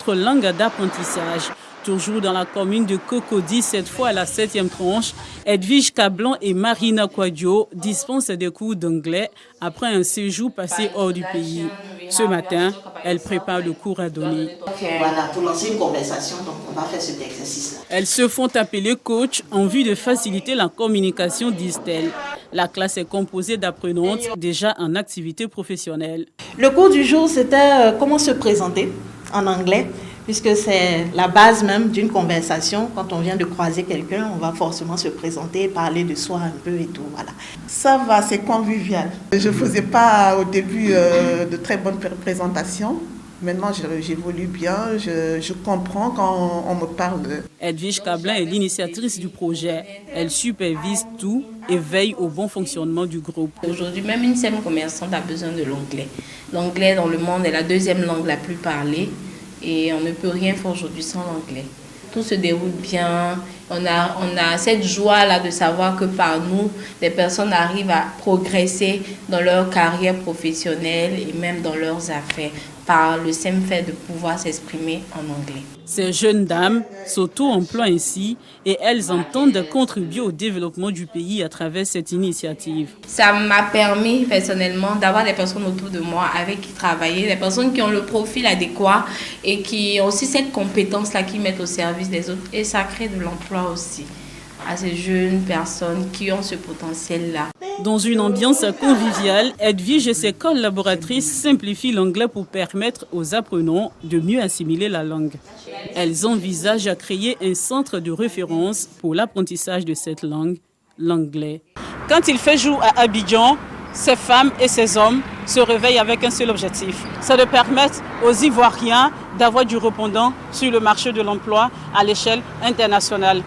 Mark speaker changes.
Speaker 1: Autre langue d'apprentissage. Toujours dans la commune de Cocody, cette fois à la 7e tranche, Edwige Cablan et Marina Quadio dispensent des cours d'anglais après un séjour passé hors du pays. Ce matin, elles préparent le cours à donner.
Speaker 2: Voilà, pour lancer une conversation, donc on va faire cet exercice-là.
Speaker 1: Elles se font appeler coach en vue de faciliter la communication, disent-elles. La classe est composée d'apprenantes déjà en activité professionnelle.
Speaker 2: Le cours du jour, c'était comment se présenter en anglais, puisque c'est la base même d'une conversation. Quand on vient de croiser quelqu'un, on va forcément se présenter, parler de soi un peu et tout. Voilà.
Speaker 3: Ça va, c'est convivial. Je ne faisais pas au début de très bonnes présentations. Maintenant, j'évolue bien, je comprends quand on me parle.
Speaker 1: Edwige Cablan est l'initiatrice du projet. Elle supervise tout et veille au bon fonctionnement du groupe.
Speaker 4: Aujourd'hui, même une simple commerçante a besoin de l'anglais. L'anglais dans le monde est la deuxième langue la plus parlée et on ne peut rien faire aujourd'hui sans l'anglais. Tout se déroule bien. On a cette joie-là de savoir que par nous, des personnes arrivent à progresser dans leur carrière professionnelle et même dans leurs affaires par le simple fait de pouvoir s'exprimer en anglais.
Speaker 1: Ces jeunes dames s'auto-emploient ainsi et elles entendent contribuer au développement du pays à travers cette initiative.
Speaker 4: Ça m'a permis personnellement d'avoir des personnes autour de moi avec qui travailler, des personnes qui ont le profil adéquat et qui ont aussi cette compétence-là qu'ils mettent au service des autres. Et ça crée de l'emploi aussi à ces jeunes personnes qui ont ce potentiel-là.
Speaker 1: Dans une ambiance conviviale, Edwige et ses collaboratrices simplifient l'anglais pour permettre aux apprenants de mieux assimiler la langue. Elles envisagent à créer un centre de référence pour l'apprentissage de cette langue, l'anglais. Quand il fait jour à Abidjan, ces femmes et ces hommes se réveillent avec un seul objectif, c'est de permettre aux Ivoiriens d'avoir du répondant sur le marché de l'emploi à l'échelle internationale.